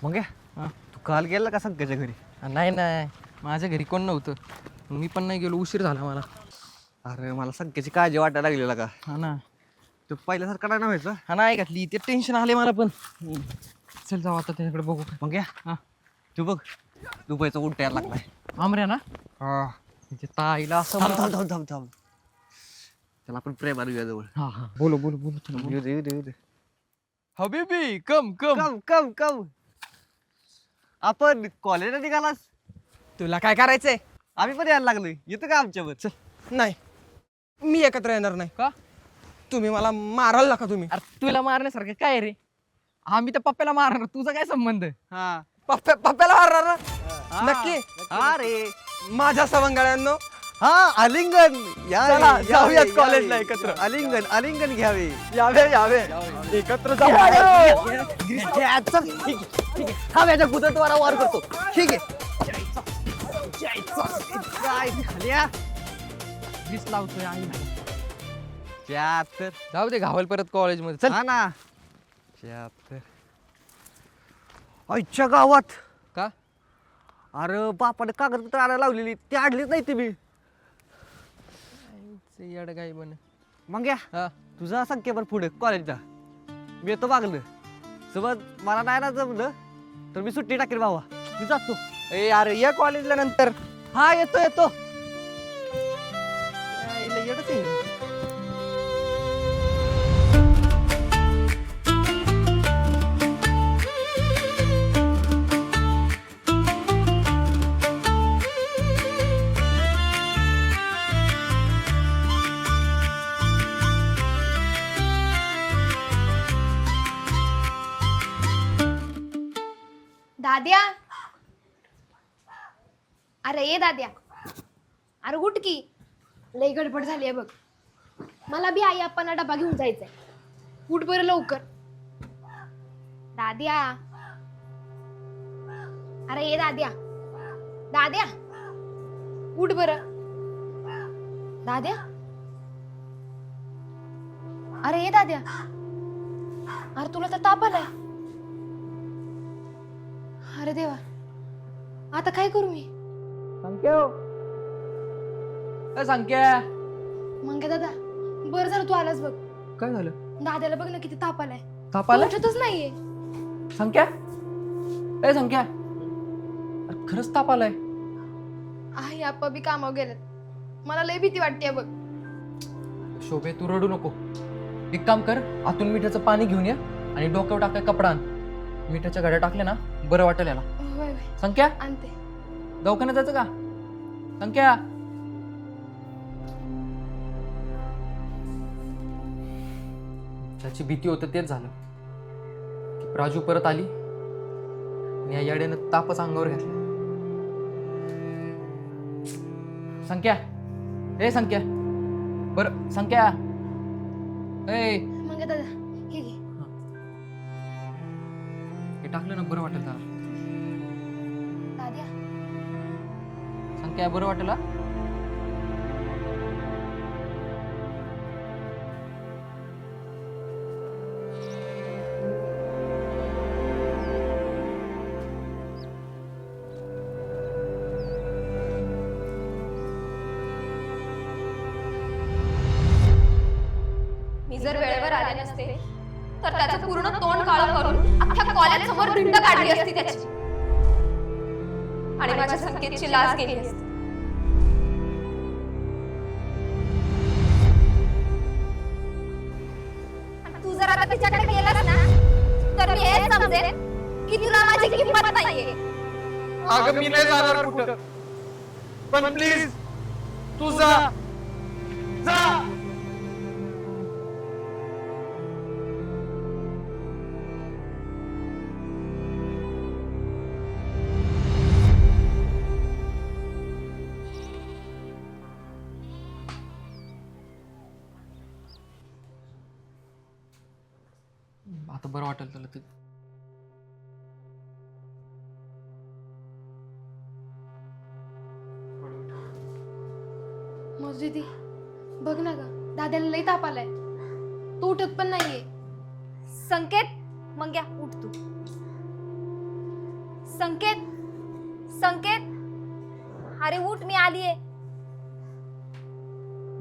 मग हा. तू काल गेला का संक्याच्या घरी? नाही नाही, माझ्या घरी कोण नव्हतं, मी पण नाही गेलो, उशीर झाला मला. अरे मला संक्याची काळजी वाटायला लागलेला का? हा ना. तू पहिल्यासारखा नाही व्हायचं. हा नाही घातली ते टेन्शन आले मला पण. चल जाऊ आता त्याच्याकडे बघू. मग हा. तू बघ दुबईचा उंट यायला लागलाय. आमऱ्या ना, हा तिच्या ताईला असं थांब थांब थांब थांब थांब. त्याला आपण प्रेमाने घेऊया जवळ. हा हा, बोलो बोलो बोलो चला बोलो. येऊ दे येऊ दे येऊ दे. हबीबी कम कम. कम कम कम. आपण कॉलेजला निघालास? तुला काय करायचंय? आम्ही पण यायला लागलोय, येतं का आमच्यावर? चल. नाही, मी एकत्र येणार नाही. का? तुम्ही मला माराल नका तुम्ही. अरे तुला मारण्यासारखं काय रे? आम्ही तर पप्प्याला मारणार, तुझा काय संबंध? हा पप्प्याला मारणार ना? हा. नक्की? हा रे. माझ्या सवंगड्यांनो, हा आलिंगन. चला, जाऊयात कॉलेजला एकत्र. आलिंगन आलिंगन घ्यावे. यावे यावे एकत्र जाऊ. हा माझ्या कुदरद्वारा वार करतो. ठीक आहे. काय झाल्या? वीस लावतोय आई. तर जाऊ दे, घावल परत कॉलेज मध्ये. चल. हा ना. तर आईच्या गावात. का? अरे बापाने कागदपत्र आणायला लावलेली, ती आणलीच नाही तुम्ही. येड काय बन. मग या हा. तुझा संख्येवर पुढे कॉलेजला मी येतो मागलं. सोबत मला नाही ना जमलं तर मी सुट्टी टाकेल भावा, मी जातो. ए अरे या कॉलेजला नंतर. हा येतो येतो. येडच आहे. दाद्या, अरे ये दाद्या, अरे उठ की, लई गडबड झाली आहे बघ. मला बी आई आप्पांना डबा घेऊन जायचंय. उठ बरं लवकर. दाद्या, अरे ये दाद्या, दाद्या उठ बरं. दाद्या, अरे ये दाद्या, अरे तुला तर ताप आलाय. अरे देवा, आता काय करू मी? संख्या. मंगे दादा, बरं झालं तू आलास बघ. काय झालं? दाद्याला बघ ना किती ताप आलाय. ताप आला? उठतच नाहीये. संख्या. ए संख्या, अरे खरंच ताप आलाय. आई आप्पा बी कामावर गेलेत. मला लय भीती वाटते बघ. शोभे तू रडू नको. एक काम कर, आतून मिठाचं पाणी घेऊन ये आणि डोक्यावर टाकाय कपडा आण. मिठाच्या घड्या टाकल्या ना बरं वाटेल याला. होय होय, संख्या, आणते. दवाखान्यात जायचं का? संख्या. ज्याची भीती होतं तेच झालं की प्राजू परत आली आणि या याड्यानं तापच अंगावर घातला. संख्या, ए संख्या, बरं संख्या, ए मंगे दादा, हे घे. हे टाकलं ना बरं वाटेल त्याला. दाद्या, संख्या बरं वाटेल हा? मी जर वेळेवर आले नसते तर त्याचं पूर्ण तोंड काळं करून अख्ख्या कॉलेज समोर भिंड काढली असती त्याची आणि माझ्या संकेतची लाज गेली असती. आणि तू जर आता तिच्याकडे गेलास ना तर मी हे समजेल की तुला माझी किंमत नाहीये. अगं मी नाही जाणार कुठं, पण प्लीज तू जा जा. आता बरं वाटेल तुला ते. मग दीदी बघ ना ग, दाद्याला लई ताप आलाय. तो उठत पण नाहीये. संकेत, मग या उठ तू. संकेत संकेत अरे उठ मी आलीये.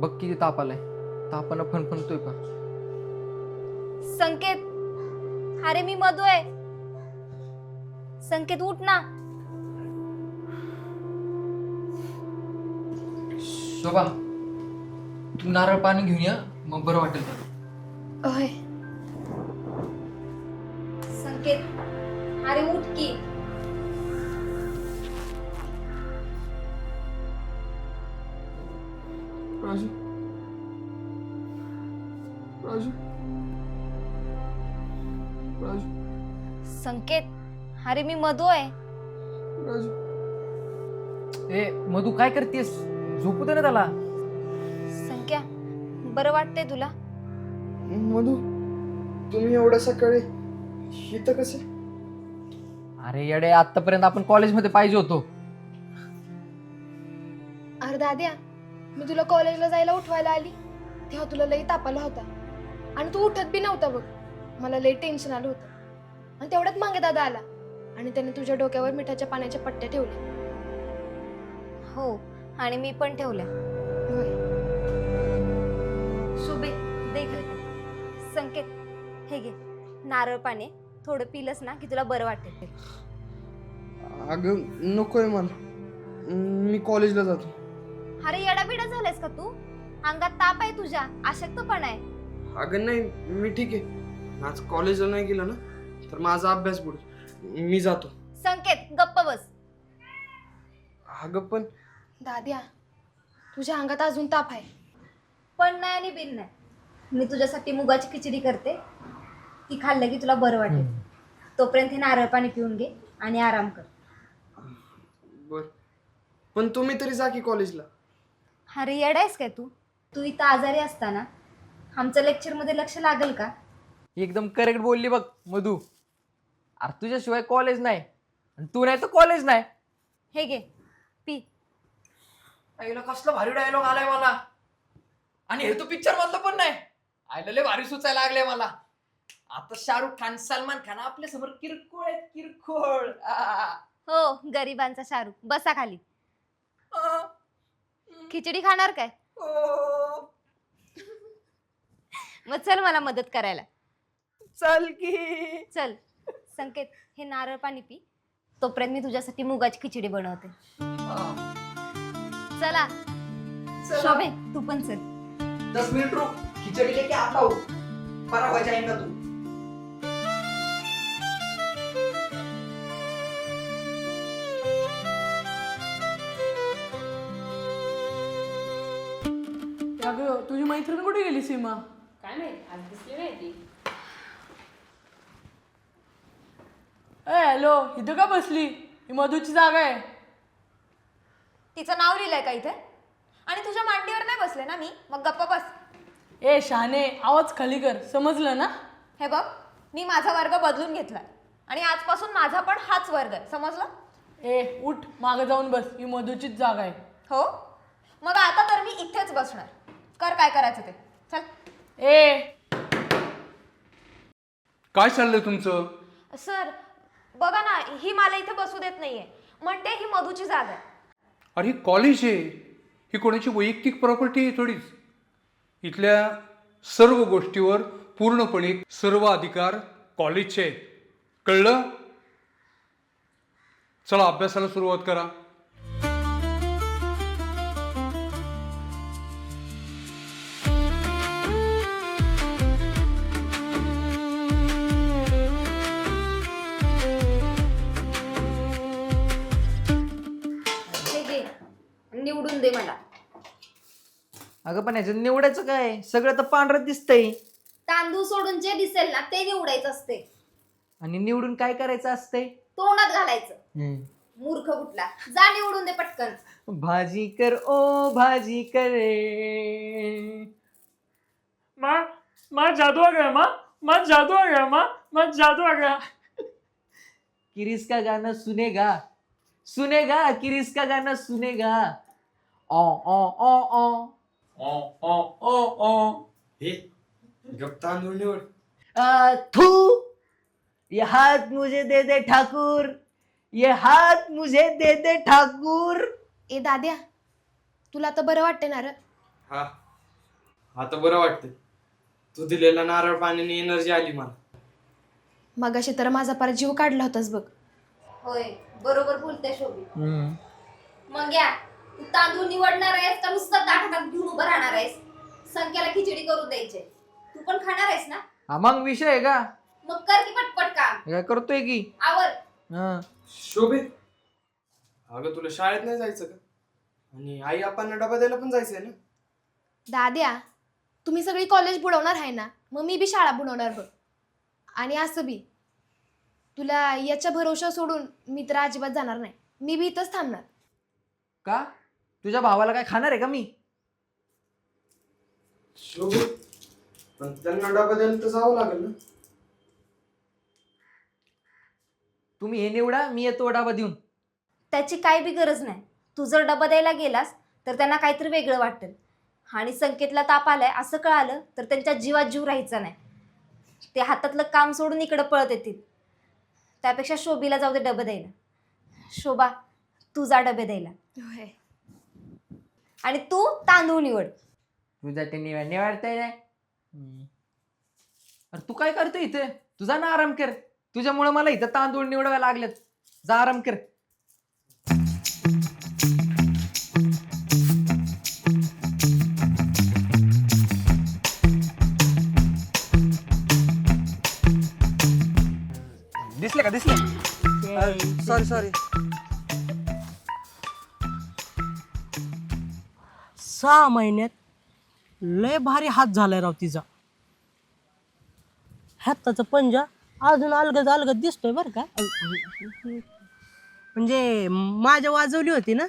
बघ किती ताप आलाय. तापानं फणफणतोय का? संकेत अरे मी मधू आहे. संकेत उठ ना. शोभा तू नारळ पाणी घेऊन या, मग बरं वाटेल. होय. संकेत अरे उठ की. राजू राजू राजू संकेत अरे मी मधू आहे. राजू ए मधू काय करतेस? झोपू दे ना त्याला. संक्या बरं वाटतंय तुला? मधू तुम्ही एवढ्या सकाळी इथं कसे? अरे येडे, आतापर्यंत आपण कॉलेजमध्ये पाहिजे होतो. अरे दाद्या, मी तुला कॉलेजला जायला उठवायला आली तेव्हा तुला लई ताप आला होता आणि तू उठत बी नव्हता बघ. मला लई टेन्शन आलं होतं आणि तेवढ्यात मागे दादा आला आणि त्याने तुझ्या डोक्यावर मिठाच्या पाण्याच्या पट्ट्या ठेवल्या. हो आणि मी पण ठेवल्या. होय. शुभे दे इकडे. संकेत हे घे नारळ पाणी. थोडं पिलंस ना की तुला बरं वाटेल. अगं नकोय मला, मी कॉलेजला जातो. अरे येडाबिडा झालायस का तू? अंगात ताप आहे तुझ्या, अशक्तपणा आहे. अगं नाही, मी ठीक आहे. आज कॉलेजला नाही गेलं ना तर माझा अभ्यास बुडेल. मी जातो. संकेत गप्प बस. अगं पण दाद्या, तुझ्या अंगात अजून ताप आहे. पण नाही आणि बिन नाही. मी तुझ्यासाठी मुगाची खिचडी करते, ती खाल्लं की तुला बरं वाटेल. तोपर्यंत हे नारळ पाणी पिऊन घे आणि आराम कर. बर, पण तुम्ही तरी जा की कॉलेजला. अरे येडायस काय तू? तू इथं आजारी असताना आमचं लेक्चरमध्ये लक्ष लागेल का? एकदम करेक्ट बोलली बघ मधू. अरे तुझ्याशिवाय कॉलेज नाही आणि तू नाही तर कॉलेज नाही. हे घे पी. आईला कसला भारी डायलॉग आलाय मला. आणि हे तू पिक्चर मधलं पण नाही. आईला लय भारी सुचायला लागले मला. आता शाहरुख खान, सलमान खान आपल्या समोर किरकोळ आहेत, किरकोळ. हो गरिबांचा शाहरुख. बसा खाली. खिचडी खाणार काय? मग चल मला मदत करायला. चल की. चल संकेत हे नारळ पाणी पी. तोपर्यंत मी तुझ्यासाठी मुगाची खिचडी बनवते. चला शोभे तू पण चल. 10 मिनट रुक, खिचड़ी लेके आता हूँ. बड़ा हो जाएगा तू. अगं तुझी मैत्रीण कुठे गेली सीमा? काय माहिती, आज दिसली नाही ती. हॅलो, इथं का बसली? ही मधूची जागा आहे. तिचं नाव लिहिलंय का इथे? आणि तुझ्या मांडीवर नाही बसले ना मी, मग गप्पा बस. ए शाने, आवाज खाली कर, समजलं ना? हे बघ मी माझा वर्ग बदलून घेतलाय आणि आजपासून माझा पण हाच वर्ग आहे, समजलं? ए उठ, मागे जाऊन बस, ही मधूचीच जागा आहे. हो मग आता तर मी इथेच बसणार. कर काय करायचं ते. चल. ए काय चाललंय तुमचं? सर बघा ना, ही मला इथे बसू देत नाहीये. म्हणते ही मधूची जागा आहे. अरे ही कॉलेज आहे, ही कोणाची वैयक्तिक प्रॉपर्टी आहे थोडीच. इथल्या सर्व गोष्टीवर पूर्णपणे सर्व अधिकार कॉलेजचे आहेत. कळलं? चला अभ्यासाला सुरुवात करा. हे घे, निवडून दे मला. अगं पण ह्याच्यात निवडायचं काय? सगळं तर पांढरं दिसतंय. तांदूळ सोडून जे दिसेल ना ते निवडायचं असते. आणि निवडून काय करायचं असतंय? तोंडात घालायचं. मूर्ख कुठला. जा निवडून दे पटकन. भाजी कर ओ भाजी करे. माँ माँ जादू आ गया. माँ जादू आ गया. माँ जादू आ गया. किरिस का गाना सुनेगा सुनेगा, किरिस का गाना सुनेगा. ओ ओ ओ ओ ओ ओ ओ ओ. हे गप तांदूळ निवड. थू, ये हाथ मुझे दे दे ठाकुर, ये हात मुझे दे दे ठाकूर. ए दाद्या, तुला तर बरं वाटते ना रे? हा आता बरं वाटतं. तू दिलेला नारळ पाण्याने एनर्जी आली मला. मगाशी तर माझा पार जीव काढला होतास बघ. होय, बरोबर बोलते शोभी. मग या, तू तांदूळ निवडणार आहेस का नुसतं ताटात घेऊन उभं राहणार आहेस? संख्याला खिचडी करून द्यायचे. तू पण खाणार आहेस ना? हा मग विषय आहे का? मग कर की पटपट काम. काय करतोय की? आवर. हा. शोभे, अगं तुला शाळेत नाही जायचं का? आणि आई आपण डबा द्यायला पण जायचंय ना? दाद्या, तुम्ही सगळी कॉलेज बुडवणार आहे ना, मग मी बी शाळा बुडवणार बघ. आणि असं बी तुला याच्या भरोशा सोडून मी तर अजिबात जाणार नाही. मी बी इथंच थांबणार. का? तुझ्या भावाला काय खाणार आहे का मी? शोभे, पण त्यांना डबा द्यायला तर जावं लागेल ना? तुम्ही हे निवडा, मी येतो डबा देऊन. त्याची काही बी गरज नाही. तू जर डबा द्यायला गेलास तर त्यांना काहीतरी वेगळं वाटेल. आणि संकेतला ताप आलाय असं कळालं तर त्यांच्या जीवात जीव राहायचा नाही. ते हातातलं काम सोडून इकडं पळत येतील. त्यापेक्षा शोभीला जाऊ दे डबे द्यायला. शोभा, तू जा डबे द्यायला. होय. आणि तू तांदूळ निवड. तुझा ते निवडताय नाही. अरे तू काय करतोय इथे? तुझा ना आराम कर. तुझ्यामुळे मला इथं तांदूळ निवडायला लागलेत. जा आराम कर. दिसले का? दिसले? सॉरी. 6 महिन्यात लय भारी हात झालाय राव तिचा. हाताचा पंजा अजून अलगद दिसतोय बरं का. म्हणजे माझ्या वाजवली होती ना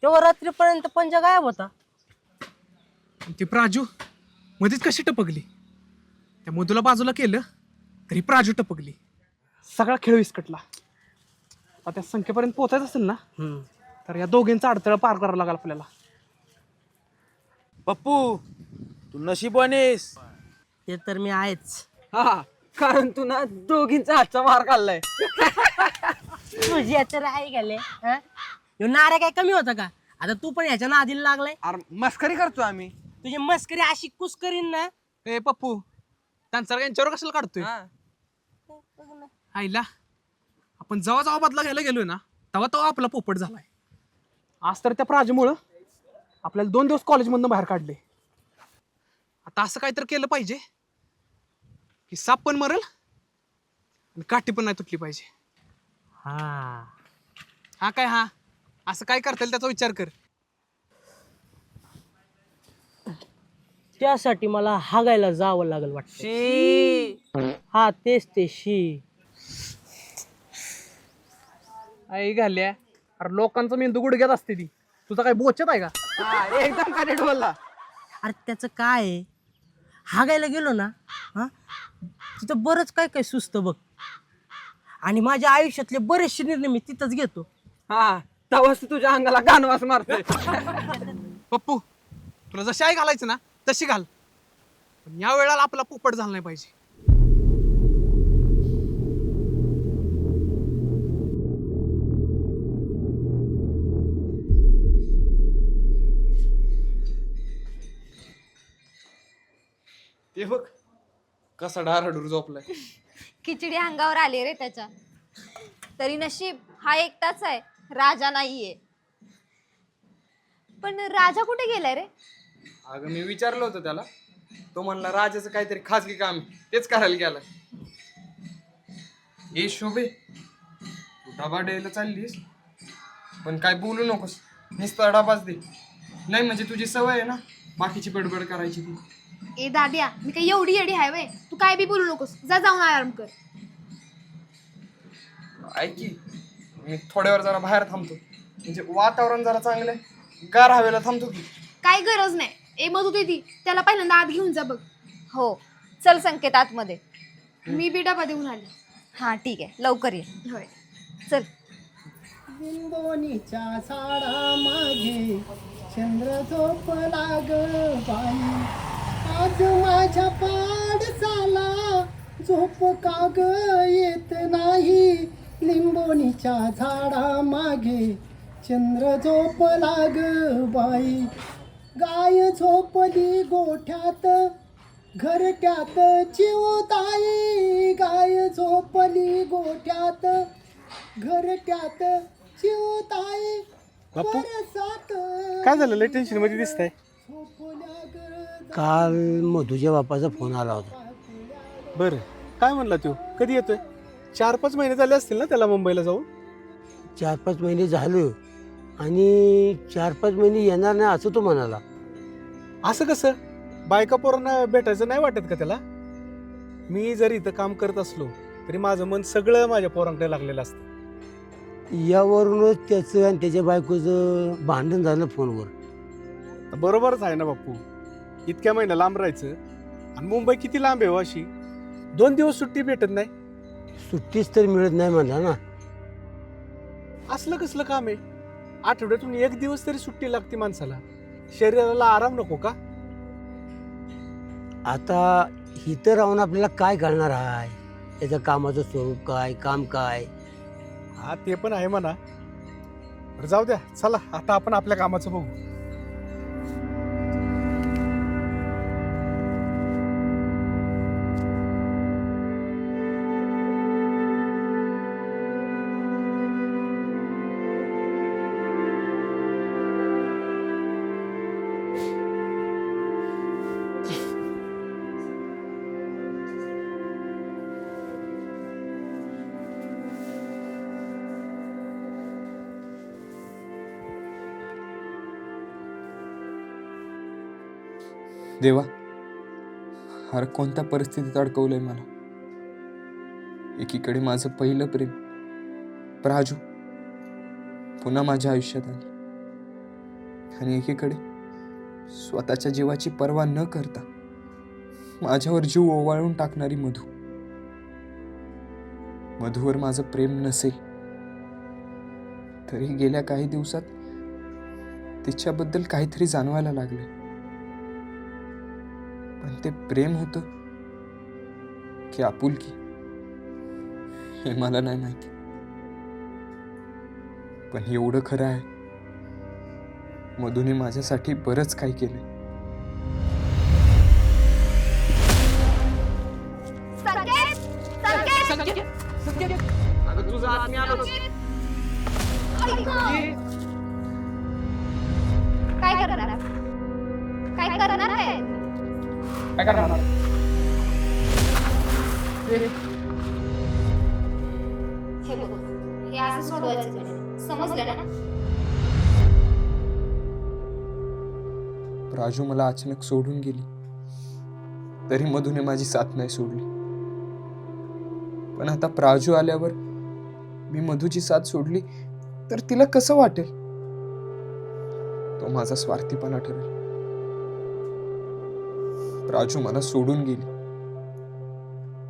तेव्हा रात्रीपर्यंत पंजा गायब होता. ती प्राजू मध्येच कशी टपकली? त्या मधूला बाजूला केलं तरी प्राजू टपकली. सगळा खेळ विस्कटला. आता त्या संख्येपर्यंत पोहोचायचं असेल ना तर या दोघींचा अडथळा पार करावा लागला आपल्याला. पप्पू, तू नशीबवानीस. ते तर मी आहेच. हा, कारण तू ना दोघींचा हातचा मार खाल्लाय. तुझी तर आहे गेले. नाऱ्या काय कमी होता का? आता तू पण ह्याच्या नादीला लागलाय. अरे मस्करी करतो आम्ही. तुझी मस्करी अशी कुस करीन ना. ए पप्पू, त्यांचा यांच्यावर कशाला काढतोय? आईला आपण जेव्हा बदला घ्यायला गेलोय ना तेव्हा आपला पोपट झालाय. आज तर त्या प्राजूमुळं आपल्याला 2 दिवस कॉलेजमधनं बाहेर काढले. आता असं काहीतरी केलं पाहिजे की साप पण मरल आणि काठी पण नाही तुटली पाहिजे. हा काय? हा असं काय करता येईल त्याचा विचार कर. त्यासाठी मला हागायला जावं लागेल वाटतं. हा तेच ते शी. आई घाल्या, अरे लोकांचा मेंदू गुडघ्यात असते ती. तुझा काय बोचत आहे का? एकदम करेक्ट बोलला. अरे त्याचं काय आहे, हागायला गेलो ना तिथं बरंच काय सुचतं बघ. आणि माझ्या आयुष्यातले बरेचसे निर्णय मी तिथंच घेतो. हा, तेव्हाच तुझ्या अंगाला कानवास मारतोय. पप्पू, तुला जशी आई घालायचं ना तशी घाल, पण या वेळेला आपला पोपट झाला नाही पाहिजे. ते बघ कसा डाराडूर झोपलाय. खिचडी अंगावर आली रे त्याच्या. तरी नशीब हा एकटाच आहे, राजा नाहीये. पण राजा कुठे गेलाय रे? अगं मी विचारलं होतं त्याला, तो म्हणला राजाचं काहीतरी खाजगी काम आहे, तेच करायला गेला. ए शोभे, तू डबा द्यायला चाललीस पण काय बोलू नकोस, नुसता डबाच दे. नाही म्हणजे तुझी सवय आहे ना बाकीची बडबड करायची ती. ए दाद्या, मी काही एवढी येडी आहे वय? तू काय बी बोलू नकोस. जा जाऊन आराम कर. ऐक की, मी थोड्या वेळ जरा बाहेर थांबतो, म्हणजे वातावरण जरा चांगलं आहे, गार हवेला थांबतो की. काय गरज नाही. ए मधू दीदी, त्याला पहिल्यांदा आत घेऊन जा बघ. हो, चल संकेत आतमध्ये. मी बी डबा देऊन आली. हा ठीक आहे, लवकर ये. होय. चल. हिंदोनीच्या झाडा मागे चंद्र झोपला ग बाई. आज माझ्या पाडसाला झोप का ग येत नाही. लिंबोणीच्या झाडा मागे चंद्र झोपला ग बाई, गाय झोपली गोठ्यात घरट्यात चिवताई, गाय झोपली गोठ्यात घरट्यात चिवताई. बापू, बरसात काय झालं? लय टेन्शन मध्ये दिसतंय. काल मधुच्या बापाचा फोन आला होता. बरं, काय म्हणला तो? कधी येतोय? 4-5 महिने झाले असतील ना त्याला मुंबईला जाऊन? 4-5 महिने झालं आणि 4-5 महिने येणार नाही असं तो म्हणाला. असं कसं? बायका पोरांना भेटायचं नाही वाटत का त्याला? मी जर इथं काम करत असलो तरी माझं मन सगळं माझ्या पोरांकडे लागलेलं असतं. यावरूनच त्याचं आणि त्याच्या बायकोचं भांडण झालं फोनवर. बरोबरच आहे ना बापू. इतक्या महिना लांब राहायचं आणि मुंबई किती लांब आहे हो अशी. 2 दिवस सुट्टी भेटत नाही. सुट्टीच तर मिळत नाही म्हणला ना. असलं कसलं काम आहे? आठवड्यातून 1 दिवस तरी सुट्टी लागते माणसाला. शरीराला आराम नको का? आता इथं राहून आपल्याला काय करणार आहे? त्याचं कामाचं स्वरूप काय, काम काय? हा, ते पण आहे म्हणा. बरं, जाऊ द्या. चला आता आपण आपल्या कामाचं बघू. देवा, अरे कोणत्या परिस्थितीत अडकवलंय मला. एकीकडे माझं पहिलं प्रेम प्राजू पुन्हा माझ्या आयुष्यात आली, आणि एकीकडे स्वतःच्या जीवाची पर्वा न करता माझ्यावर जीव ओवाळून टाकणारी मधू. मधूवर माझं प्रेम नसेल तरी गेल्या काही दिवसात तिच्याबद्दल काहीतरी जाणवायला लागले. पण ते प्रेम होतं की आपुलकी हे मला नाही माहिती. पण एवढं खरं आहे, मधूने माझ्यासाठी बरंच काही केलं. काय करणार? काय करणार आहे? काय करणार? हे बघ, हे असं सोडवायचं नाही. समजलं ना? प्राजू मला अचानक सोडून गेली तरी मधूने माझी साथ नाही सोडली. पण आता प्राजू आल्यावर मी मधूची साथ सोडली तर तिला कसं वाटेल? तो माझा स्वार्थीपणा ठरेल. प्राजू मला सोडून गेली.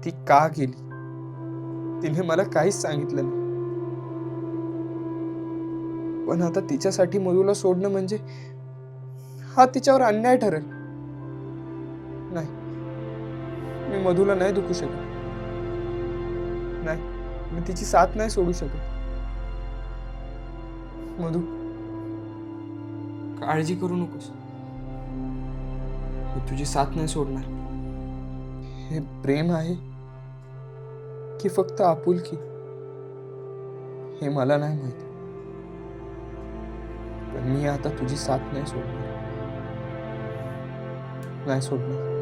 ती का गेली तिने मला काहीच सांगितलं नाही. पण आता तिच्यासाठी मधूला सोडणं म्हणजे हा तिच्यावर अन्याय ठरेल. नाही, मी मधूला नाही दुखू शकत. नाही, मी तिची साथ नाही सोडू शकत. मधू, काळजी करू नकोस. मी तुझी साथ नाही सोडणार. हे प्रेम आहे की फक्त आपुलकी हे मला नाही माहिती. पण मी आता तुझी साथ नाही सोडणार. नाही सोडणार.